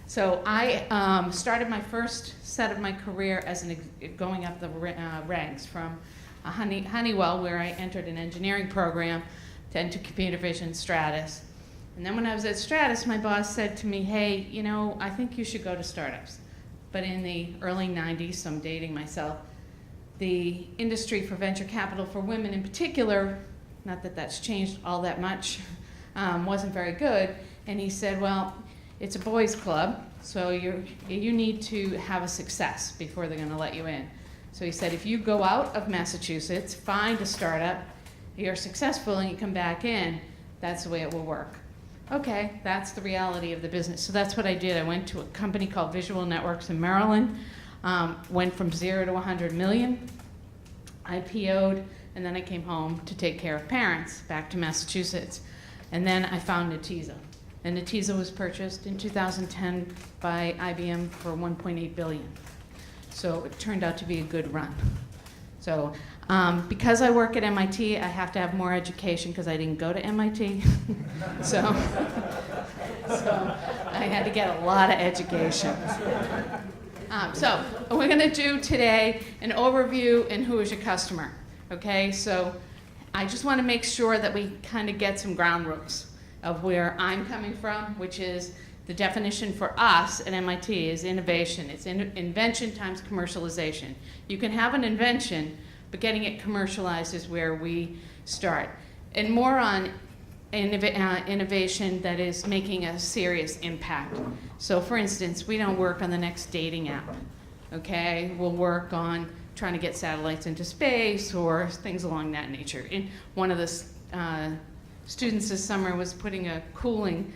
So I started my first set of my career as going up the ranks from Honeywell, where I entered an engineering program, to enter computer vision Stratus. And then when I was at Stratus, my boss said to me, hey, you know, I think you should go to startups. But in the early 90s, so I'm dating myself, the industry for venture capital for women in particular, not that that's changed all that much, wasn't very good. And he said, well, it's a boys' club, so you need to have a success before they're going to let you in. So he said, if you go out of Massachusetts, find a startup, you're successful, and you come back in, that's the way it will work. Okay, that's the reality of the business. So that's what I did. I went to a company called Visual Networks in Maryland, went from 0 to 100 million, IPO'd, and then I came home to take care of parents, back to Massachusetts. And then I found Netiza. And Netiza was purchased in 2010 by IBM for $1.8 billion. So it turned out to be a good run. So because I work at MIT, I have to have more education because I didn't go to MIT. so I had to get a lot of education. So we're going to do today an overview and who is your customer. Okay, so I just want to make sure that we kind of get some ground rules of where I'm coming from, which is the definition for us at MIT is innovation. It's invention times commercialization. You can have an invention, but getting it commercialized is where we start. And more on innovation that is making a serious impact. So for instance, we don't work on the next dating app, okay? We'll work on trying to get satellites into space or things along that nature. And one of the students this summer was putting a cooling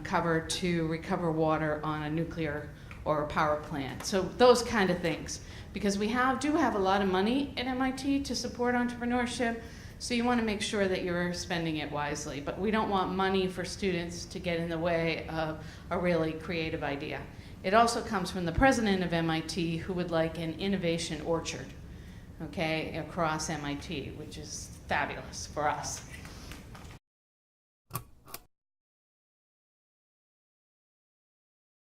cover to recover water on a nuclear or a power plant. So those kind of things. Because we do have a lot of money at MIT to support entrepreneurship, so you want to make sure that you're spending it wisely. But we don't want money for students to get in the way of a really creative idea. It also comes from the president of MIT, who would like an innovation orchard, okay, across MIT, which is fabulous for us.